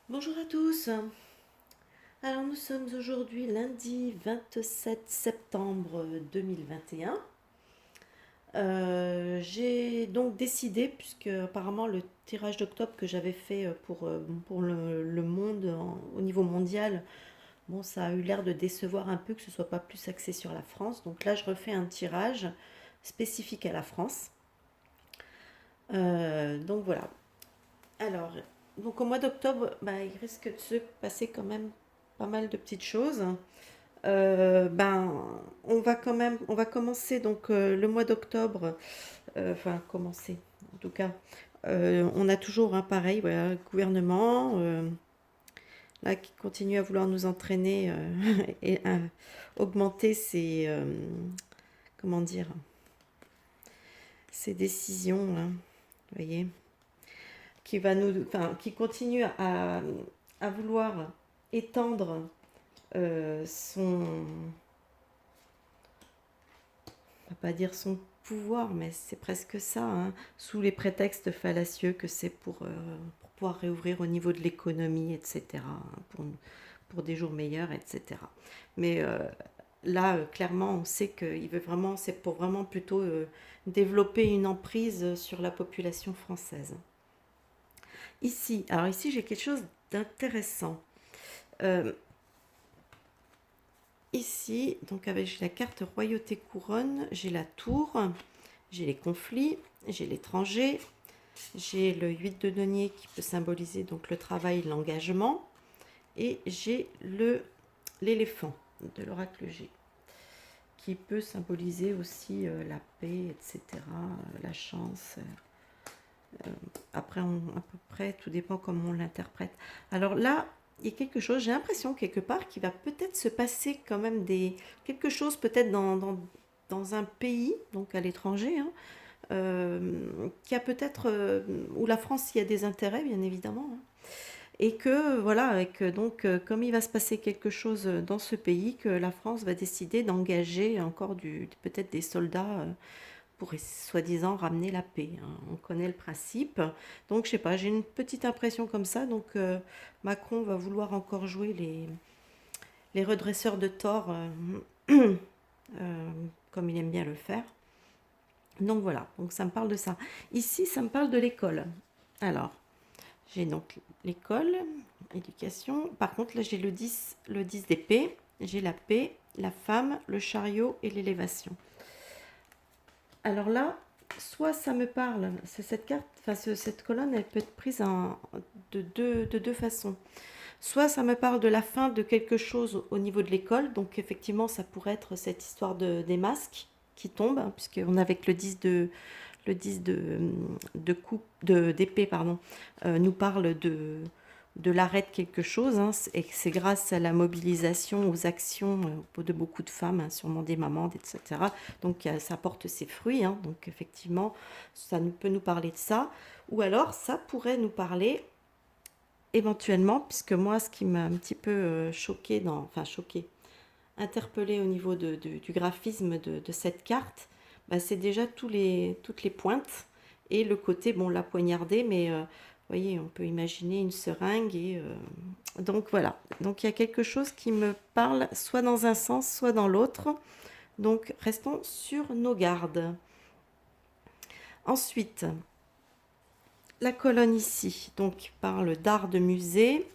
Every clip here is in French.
Bonjour à tous. Alors nous sommes aujourd'hui lundi 27 septembre 2021. J'ai donc décidé, puisque apparemment le tirage d'octobre que j'avais fait pour le monde au niveau mondial, bon ça a eu l'air de décevoir un peu que ce soit pas plus axé sur la France. Donc là je refais un tirage spécifique à la France. Donc voilà. Alors, donc au mois d'octobre, bah, il risque de se passer quand même pas mal de petites choses. Ben, on va commencer donc le mois d'octobre, enfin commencer, en tout cas, on a toujours un pareil, voilà, le gouvernement là qui continue à vouloir nous entraîner et à augmenter ses, comment dire, ses décisions, hein, vous voyez, qui continue à vouloir étendre son, on va pas dire son pouvoir, mais c'est presque ça, hein, sous les prétextes fallacieux que c'est pour pouvoir réouvrir au niveau de l'économie, etc., hein, pour des jours meilleurs, etc. Mais là, clairement, on sait qu'il veut vraiment, c'est pour vraiment plutôt développer une emprise sur la population française. Alors ici, j'ai quelque chose d'intéressant. Euh, Ici, donc avec la carte royauté couronne, j'ai la tour, j'ai les conflits, j'ai l'étranger, j'ai le 8 de denier qui peut symboliser donc le travail, l'engagement, et j'ai l'éléphant de l'oracle G qui peut symboliser aussi la paix, etc., la chance. Après, à peu près, tout dépend comment on l'interprète. Alors là, il y a quelque chose, j'ai l'impression quelque part qu'il va peut-être se passer quand même quelque chose peut-être dans un pays, donc à l'étranger, hein, qui a peut-être, où la France y a des intérêts, bien évidemment, hein, et que voilà, et que donc comme il va se passer quelque chose dans ce pays, que la France va décider d'engager encore peut-être des soldats pour soi-disant ramener la paix, hein. On connaît le principe. Donc, je sais pas, j'ai une petite impression comme ça. Donc, Macron va vouloir encore jouer les redresseurs de tort comme il aime bien le faire. Donc, voilà. Donc, ça me parle de ça. Ici, ça me parle de l'école. Alors, j'ai donc l'école, éducation. Par contre, là, j'ai le 10 d'épée. J'ai la paix, la femme, le chariot et l'élévation. Alors là, soit ça me parle, c'est cette carte, enfin cette colonne, elle peut être prise de deux façons. Soit ça me parle de la fin de quelque chose au niveau de l'école, donc effectivement ça pourrait être cette histoire des masques qui tombent, hein, puisqu'on avec le 10 de coupe d'épée, pardon, nous parle de l'arrêt de quelque chose, hein, et que c'est grâce à la mobilisation, aux actions de beaucoup de femmes, hein, sûrement des mamans, etc. Donc ça porte ses fruits, hein, donc effectivement ça peut nous parler de ça. Ou alors ça pourrait nous parler éventuellement, puisque moi ce qui m'a un petit peu choqué, interpellé au niveau du graphisme de cette carte, bah, c'est déjà toutes les pointes et le côté, bon, la poignardée, mais vous voyez, on peut imaginer une seringue et donc voilà. Donc il y a quelque chose qui me parle soit dans un sens, soit dans l'autre. Donc restons sur nos gardes. Ensuite, la colonne ici, donc parle d'art de musée.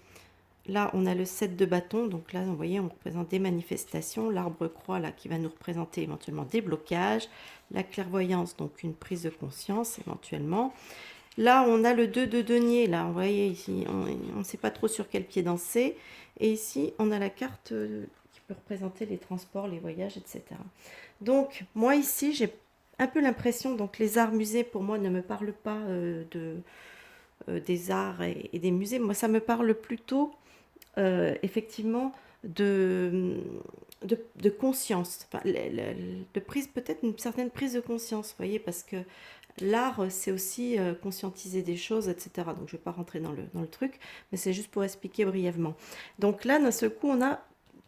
Là, on a le 7 de bâton, donc là, vous voyez, on représente des manifestations, l'arbre-croix, là, qui va nous représenter éventuellement des blocages, la clairvoyance, donc une prise de conscience, éventuellement. Là, on a le 2 de denier, là, vous voyez, ici, on ne sait pas trop sur quel pied danser, et ici, on a la carte qui peut représenter les transports, les voyages, etc. Donc, moi, ici, j'ai un peu l'impression, donc les arts musées, pour moi, ne me parlent pas des arts et des musées, moi, ça me parle plutôt effectivement de conscience, enfin, de prise, peut-être une certaine prise de conscience, vous voyez, parce que l'art, c'est aussi conscientiser des choses, etc. Donc je ne vais pas rentrer dans le truc, mais c'est juste pour expliquer brièvement. Donc là, d'un seul coup, on a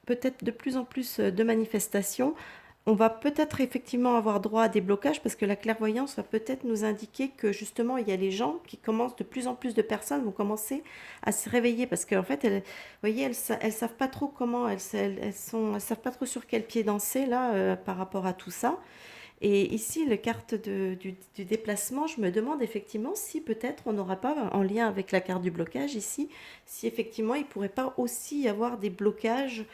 peut-être de plus en plus de manifestations on va peut-être effectivement avoir droit à des blocages parce que la clairvoyance va peut-être nous indiquer que justement il y a les gens qui commencent, de plus en plus de personnes vont commencer à se réveiller parce qu'en fait, elles, vous voyez, elles savent pas trop comment, elles savent pas trop sur quel pied danser là par rapport à tout ça. Et ici, le carte du déplacement, je me demande effectivement si peut-être on n'aura pas, en lien avec la carte du blocage ici, si effectivement il pourrait pas aussi y avoir des blocages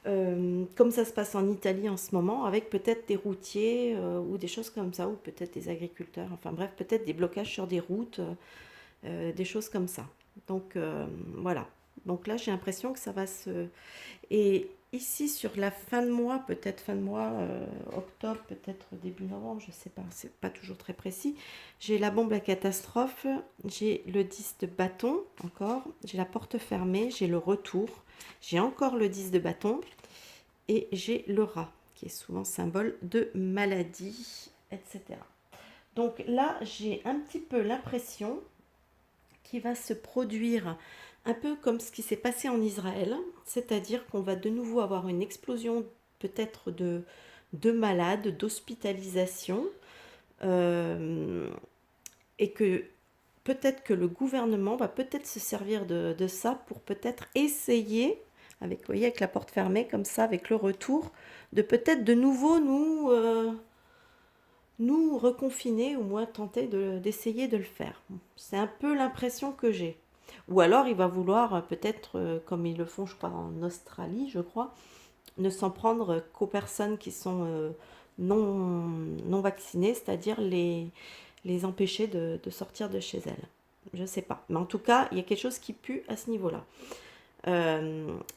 comme ça se passe en Italie en ce moment, avec peut-être des routiers ou des choses comme ça, ou peut-être des agriculteurs, enfin bref, peut-être des blocages sur des routes, des choses comme ça. Donc voilà. Donc là, j'ai l'impression que ça va se... Et ici, sur la fin de mois, peut-être fin de mois, octobre, peut-être début novembre, je sais pas, c'est pas toujours très précis, j'ai la bombe à catastrophe, j'ai le 10 de bâton encore, j'ai la porte fermée, j'ai le retour, j'ai encore le 10 de bâton, et j'ai le rat, qui est souvent symbole de maladie, etc. Donc là, j'ai un petit peu l'impression qu'il va se produire un peu comme ce qui s'est passé en Israël, c'est-à-dire qu'on va de nouveau avoir une explosion peut-être de malades, d'hospitalisation, euh, et que peut-être que le gouvernement va peut-être se servir de ça pour peut-être essayer, avec, vous voyez, avec la porte fermée, comme ça, avec le retour, de peut-être de nouveau nous reconfiner, ou moins tenter d'essayer de le faire. C'est un peu l'impression que j'ai. Ou alors il va vouloir peut-être, comme ils le font, je crois, en Australie, je crois, ne s'en prendre qu'aux personnes qui sont non vaccinées, c'est-à-dire les empêcher de sortir de chez elles. Je ne sais pas. Mais en tout cas, il y a quelque chose qui pue à ce niveau-là.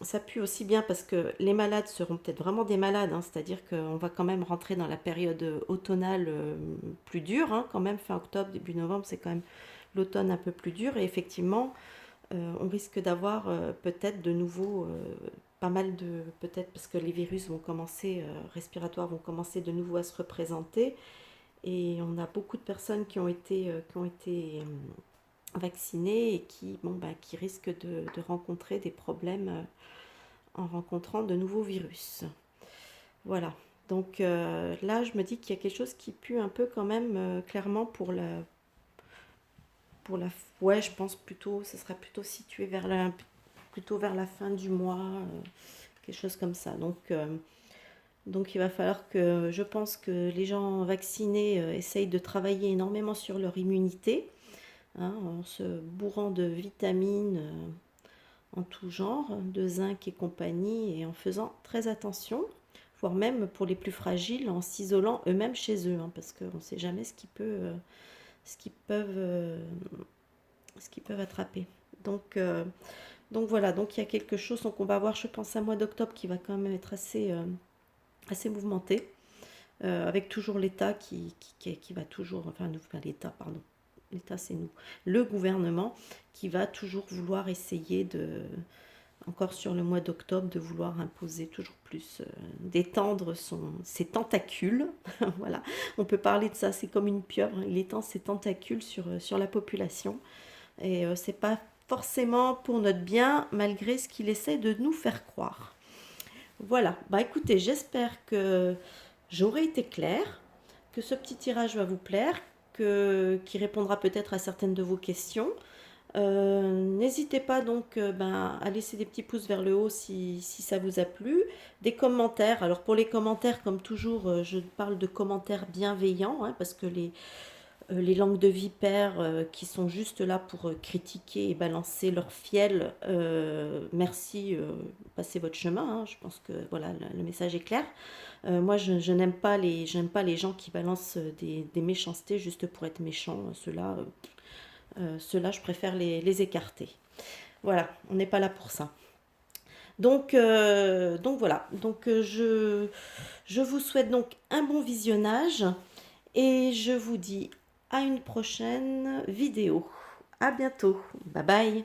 Ça pue aussi bien parce que les malades seront peut-être vraiment des malades, hein, c'est-à-dire qu'on va quand même rentrer dans la période automnale plus dure, hein, quand même, fin octobre, début novembre, c'est quand même l'automne un peu plus dur. Et effectivement, on risque d'avoir peut-être de nouveau pas mal de... Peut-être parce que les virus vont commencer, respiratoires vont commencer de nouveau à se représenter. Et on a beaucoup de personnes qui ont été vaccinées et qui, bon, bah, qui risquent de rencontrer des problèmes en rencontrant de nouveaux virus. Voilà. Donc là, je me dis qu'il y a quelque chose qui pue un peu quand même clairement pour la... Ouais, je pense plutôt, ce sera plutôt situé plutôt vers la fin du mois, quelque chose comme ça. Donc il va falloir que, je pense que les gens vaccinés essayent de travailler énormément sur leur immunité, hein, en se bourrant de vitamines en tout genre, de zinc et compagnie, et en faisant très attention, voire même pour les plus fragiles, en s'isolant eux-mêmes chez eux, hein, parce qu'on ne sait jamais ce qu'ils peuvent, euh, ce qu'ils peuvent attraper. Donc voilà, donc il y a quelque chose, donc on va avoir, je pense, un mois d'octobre qui va quand même être assez mouvementé, avec toujours l'État qui va toujours, enfin l'État, pardon, l'État c'est nous, le gouvernement qui va toujours vouloir essayer encore sur le mois d'octobre, de vouloir imposer toujours plus, d'étendre ses tentacules. Voilà, on peut parler de ça, c'est comme une pieuvre, il étend ses tentacules sur la population. Et c'est pas forcément pour notre bien, malgré ce qu'il essaie de nous faire croire. Voilà, bah écoutez, j'espère que j'aurai été claire, que ce petit tirage va vous plaire, qui répondra peut-être à certaines de vos questions. N'hésitez pas donc à laisser des petits pouces vers le haut si ça vous a plu, des commentaires. Alors pour les commentaires, comme toujours, je parle de commentaires bienveillants, hein, parce que les langues de vipères qui sont juste là pour critiquer et balancer leur fiel, merci, passez votre chemin, hein. Je pense que voilà, le message est clair. Moi, je n'aime pas j'aime pas les gens qui balancent des méchancetés juste pour être méchants. Ceux-là, je préfère les écarter. Voilà, on n'est pas là pour ça. Donc voilà, je vous souhaite donc un bon visionnage et je vous dis à une prochaine vidéo. À bientôt. Bye bye.